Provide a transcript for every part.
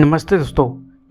नमस्ते दोस्तों।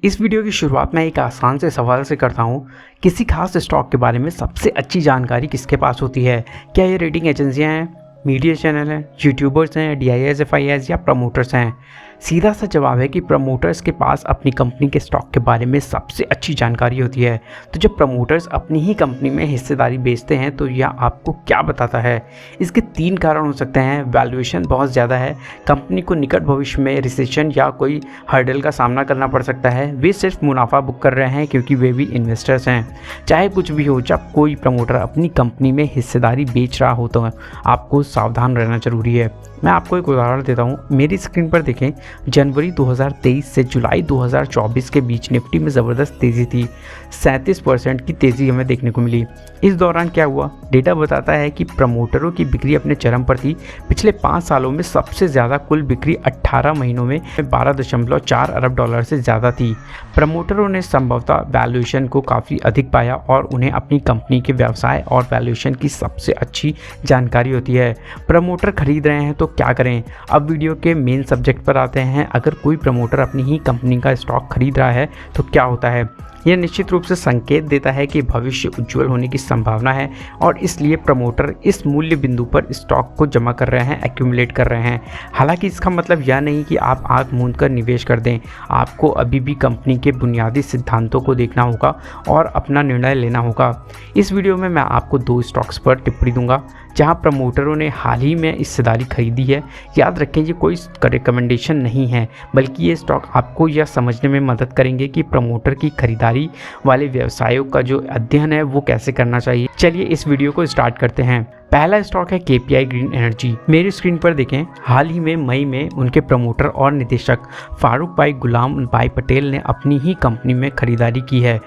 इस वीडियो की शुरुआत मैं एक आसान से सवाल से करता हूँ। किसी खास स्टॉक के बारे में सबसे अच्छी जानकारी किसके पास होती है? क्या ये रेटिंग एजेंसियाँ हैं, मीडिया चैनल हैं, यूट्यूबर्स हैं, DIAs, FIAs या प्रमोटर्स हैं? सीधा सा जवाब है कि प्रमोटर्स के पास अपनी कंपनी के स्टॉक के बारे में सबसे अच्छी जानकारी होती है। तो जब प्रमोटर्स अपनी ही कंपनी में हिस्सेदारी बेचते हैं तो यह आपको क्या बताता है? इसके 3 कारण हो सकते हैं। वैल्यूएशन बहुत ज़्यादा है, कंपनी को निकट भविष्य में रिसेशन या कोई हर्डल का सामना करना पड़ सकता है, वे सिर्फ मुनाफा बुक कर रहे हैं क्योंकि वे भी इन्वेस्टर्स हैं। चाहे कुछ भी हो, जब कोई प्रमोटर अपनी कंपनी में हिस्सेदारी बेच रहा हो तो आपको सावधान रहना जरूरी है। मैं आपको एक उदाहरण देता हूँ। मेरी स्क्रीन पर देखें, जनवरी 2023 से जुलाई 2024 के बीच निफ्टी में ज़बरदस्त तेज़ी थी। 37% की तेज़ी हमें देखने को मिली। इस दौरान क्या हुआ? डेटा बताता है कि प्रमोटरों की बिक्री अपने चरम पर थी। पिछले 5 सालों में सबसे ज़्यादा कुल बिक्री 18 महीनों में 12.4 अरब डॉलर से ज़्यादा थी। प्रमोटरों ने संभवतः वैल्यूएशन को काफ़ी अधिक पाया और उन्हें अपनी कंपनी के व्यवसाय और वैल्यूएशन की सबसे अच्छी जानकारी होती है। प्रमोटर खरीद रहे हैं तो क्या करें? अब वीडियो के मेन सब्जेक्ट पर आते हैं। अगर कोई प्रमोटर अपनी ही कंपनी का स्टॉक खरीद रहा है तो क्या होता है? यह निश्चित रूप से संकेत देता है कि भविष्य उज्जवल होने की संभावना है और इसलिए प्रमोटर इस मूल्य बिंदु पर स्टॉक को जमा कर रहे हैं, एक्यूमुलेट कर रहे हैं। हालांकि इसका मतलब यह नहीं कि आप आंख मूंद कर निवेश कर दें। आपको अभी भी कंपनी के बुनियादी सिद्धांतों को देखना होगा और अपना निर्णय लेना होगा। इस वीडियो में मैं आपको 2 स्टॉक्स पर टिप्पणी दूंगा जहां प्रमोटरों ने हाल ही में हिस्सेदारी खरीदी है। याद रखें, ये कोई रिकमेंडेशन नहीं है, बल्कि ये स्टॉक आपको यह समझने में मदद करेंगे कि प्रमोटर की खरीदारी वाले व्यवसायों का जो अध्ययन है वो कैसे करना चाहिए। चलिए इस वीडियो को स्टार्ट करते हैं। पहला स्टॉक है KPI ग्रीन एनर्जी। मेरी स्क्रीन पर देखें, हाल ही में मई में उनके प्रमोटर और निदेशक फारूक भाई गुलाम भाई पटेल ने अपनी ही कंपनी में खरीदारी की है।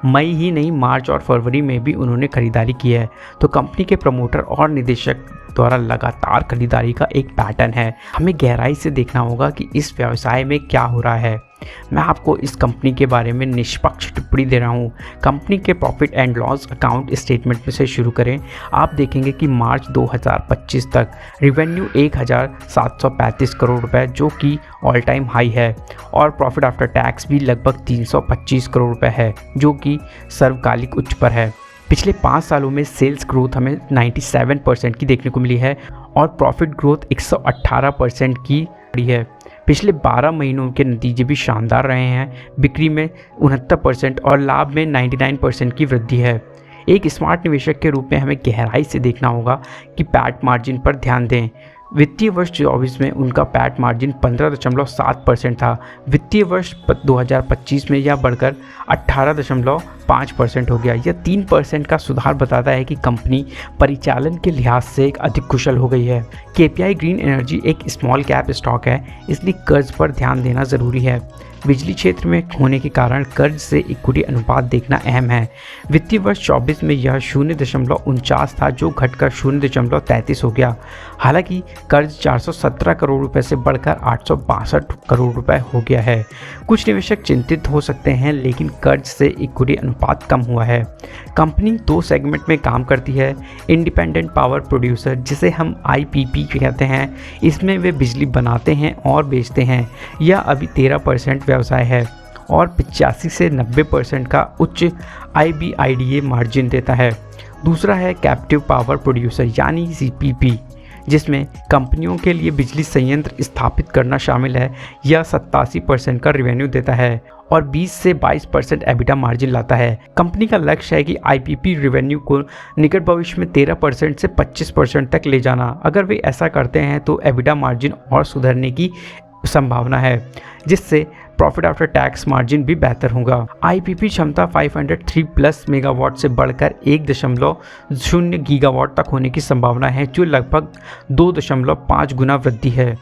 मई ही नहीं, मार्च और फरवरी में भी उन्होंने खरीदारी की है। तो कंपनी के प्रमोटर और निदेशक द्वारा लगातार खरीदारी का एक पैटर्न है। हमें गहराई से देखना होगा कि इस व्यवसाय में क्या हो रहा है। मैं आपको इस कंपनी के बारे में निष्पक्ष टिप्पणी दे रहा हूँ। कंपनी के profit and loss account statement में से शुरू करें। आप देखेंगे कि मार्च 2025 तक रेवेन्यू 1735 करोड़ रुपए, जो कि ऑल टाइम हाई है, और प्रॉफिट आफ्टर टैक्स भी लगभग 325 करोड़ रुपए है, जो कि सर्वकालिक उच्च पर है। पिछले 5 सालों में सेल्स ग्रोथ हमें 97% की देखने को मिली है और प्रॉफिट ग्रोथ 118% की रही है। पिछले 12 महीनों के नतीजे भी शानदार रहे हैं। बिक्री में 69% और लाभ में 99% की वृद्धि है। एक स्मार्ट निवेशक के रूप में हमें गहराई से देखना होगा कि पैट मार्जिन पर ध्यान दें। वित्तीय वर्ष 24 में उनका पैट मार्जिन 15.7% था। वित्तीय वर्ष 2025 में यह बढ़कर 18.5% हो गया। यह 3% का सुधार बताता है कि कंपनी परिचालन के लिहाज से अधिक कुशल हो गई है। KPI ग्रीन एनर्जी एक स्मॉल कैप स्टॉक है, इसलिए कर्ज पर ध्यान देना ज़रूरी है। बिजली क्षेत्र में होने के कारण कर्ज से इक्विटी अनुपात देखना अहम है। वित्तीय वर्ष 24 में यह 0.49 था, जो घटकर 0.33 हो गया। हालांकि कर्ज 417 करोड़ रुपए से बढ़कर 862 करोड़ रुपए हो गया है। कुछ निवेशक चिंतित हो सकते हैं, लेकिन कर्ज से इक्विटी अनुपात कम हुआ है। कंपनी 2 सेगमेंट में काम करती है। इंडिपेंडेंट पावर प्रोड्यूसर, जिसे हम IPP कहते हैं, इसमें वे बिजली बनाते हैं और बेचते हैं। यह अभी 13% व्यवसाय है और 85 से 90% का उच्च EBITDA मार्जिन देता है। दूसरा है कैप्टिव पावर प्रोड्यूसर यानी CPP, जिसमें कंपनियों के लिए बिजली संयंत्र स्थापित करना शामिल है। यह 87% का रेवेन्यू देता है और 20 से 22% EBITDA मार्जिन लाता है। कंपनी का लक्ष्य है कि IPP रेवेन्यू को निकट भविष्य में 13% से 25% तक ले जाना। अगर वे ऐसा करते हैं तो EBITDA मार्जिन और सुधरने की संभावना है, जिससे प्रॉफिट आफ्टर टैक्स मार्जिन भी बेहतर होगा। IPP क्षमता 503+ मेगावाट से बढ़कर 1.0 गीगावाट तक होने की संभावना है, जो लगभग 2.5 गुना वृद्धि है।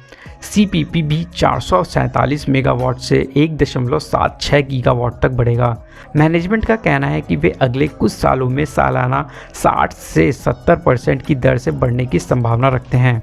CPP भी 447 मेगावाट से 1.76 गीगावाट तक बढ़ेगा। मैनेजमेंट का कहना है कि वे अगले कुछ सालों में सालाना 60 से 70% की दर से बढ़ने की संभावना रखते हैं।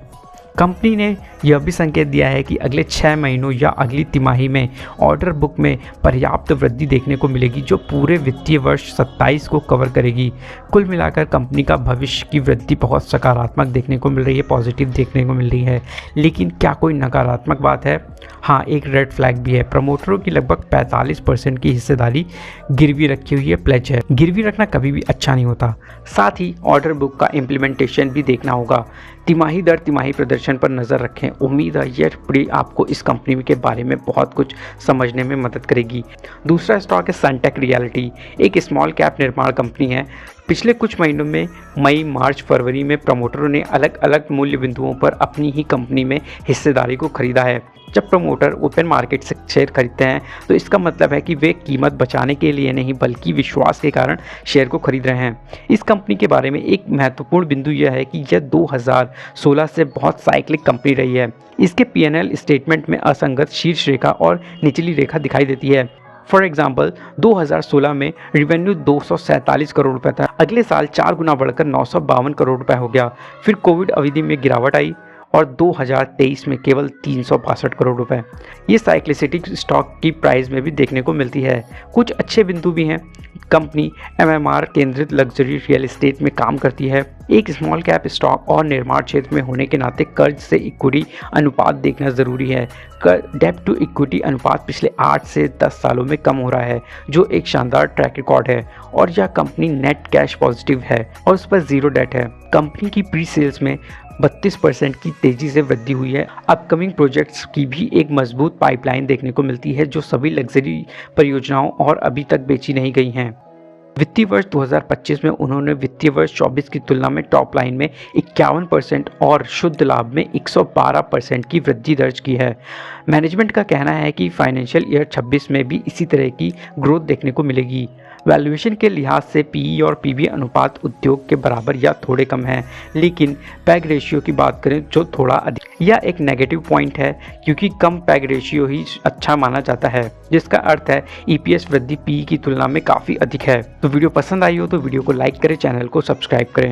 कंपनी ने यह भी संकेत दिया है कि अगले 6 महीनों या अगली तिमाही में ऑर्डर बुक में पर्याप्त वृद्धि देखने को मिलेगी, जो पूरे वित्तीय वर्ष 27 को कवर करेगी। कुल मिलाकर कंपनी का भविष्य की वृद्धि बहुत सकारात्मक देखने को मिल रही है, पॉजिटिव देखने को मिल रही है। लेकिन क्या कोई नकारात्मक बात है? हाँ, एक रेड फ्लैग भी है। प्रमोटरों की लगभग 45% की हिस्सेदारी गिरवी रखी हुई है, प्लेज है। गिरवी रखना कभी भी अच्छा नहीं होता। साथ ही ऑर्डर बुक का इम्प्लीमेंटेशन भी देखना होगा। तिमाही दर तिमाही प्रदर्शन पर नज़र रखें। उम्मीद है यह टिप्पणी आपको इस कंपनी के बारे में बहुत कुछ समझने में मदद करेगी। दूसरा स्टॉक है सनटेक रियल्टी, एक स्मॉल कैप निर्माण कंपनी है। पिछले कुछ महीनों में मई, मार्च, फरवरी में प्रमोटरों ने अलग अलग मूल्य बिंदुओं पर अपनी ही कंपनी में हिस्सेदारी को खरीदा है। जब प्रमोटर ओपन मार्केट से शेयर खरीदते हैं तो इसका मतलब है कि वे कीमत बचाने के लिए नहीं बल्कि विश्वास के कारण शेयर को खरीद रहे हैं। इस कंपनी के बारे में एक महत्वपूर्ण बिंदु यह है कि यह 2016 से बहुत साइक्लिक कंपनी रही है। इसके P&L स्टेटमेंट में असंगत शीर्ष रेखा और निचली रेखा दिखाई देती है। फॉर एग्जाम्पल 2016 में रेवेन्यू 247 करोड़ रुपए था, अगले साल 4 गुना बढ़कर 952 करोड़ रुपए हो गया। फिर कोविड अवधि में गिरावट आई और 2023 में केवल 362 करोड़ रुपए। ये साइक्लिसिटी स्टॉक की प्राइस में भी देखने को मिलती है। कुछ अच्छे बिंदु भी हैं। कंपनी MMR केंद्रित लग्जरी रियल एस्टेट में काम करती है। एक स्मॉल कैप स्टॉक और निर्माण क्षेत्र में होने के नाते कर्ज से इक्विटी अनुपात देखना ज़रूरी है। डेब्ट टू इक्विटी अनुपात पिछले 8 से 10 सालों में कम हो रहा है, जो एक शानदार ट्रैक रिकॉर्ड है। और यह कंपनी नेट कैश पॉजिटिव है और उस पर जीरो डेट है। कंपनी की प्री सेल्स में 32% की तेजी से वृद्धि हुई है। अपकमिंग प्रोजेक्ट्स की भी एक मजबूत पाइपलाइन देखने को मिलती है, जो सभी लग्जरी परियोजनाओं और अभी तक बेची नहीं गई हैं। वित्तीय वर्ष 2025 में उन्होंने वित्तीय वर्ष 24 की तुलना में टॉप लाइन में 51% और शुद्ध लाभ में 112% की वृद्धि दर्ज की है। मैनेजमेंट का कहना है कि फाइनेंशियल ईयर 26 में भी इसी तरह की ग्रोथ देखने को मिलेगी। वैल्यूएशन के लिहाज से PE और PB अनुपात उद्योग के बराबर या थोड़े कम है, लेकिन पैग रेशियो की बात करें जो थोड़ा अधिक, यह एक नेगेटिव पॉइंट है क्योंकि कम पैग रेशियो ही अच्छा माना जाता है, जिसका अर्थ है EPS वृद्धि PE की तुलना में काफ़ी अधिक है। तो वीडियो पसंद आई हो तो वीडियो को लाइक करें, चैनल को सब्सक्राइब करें।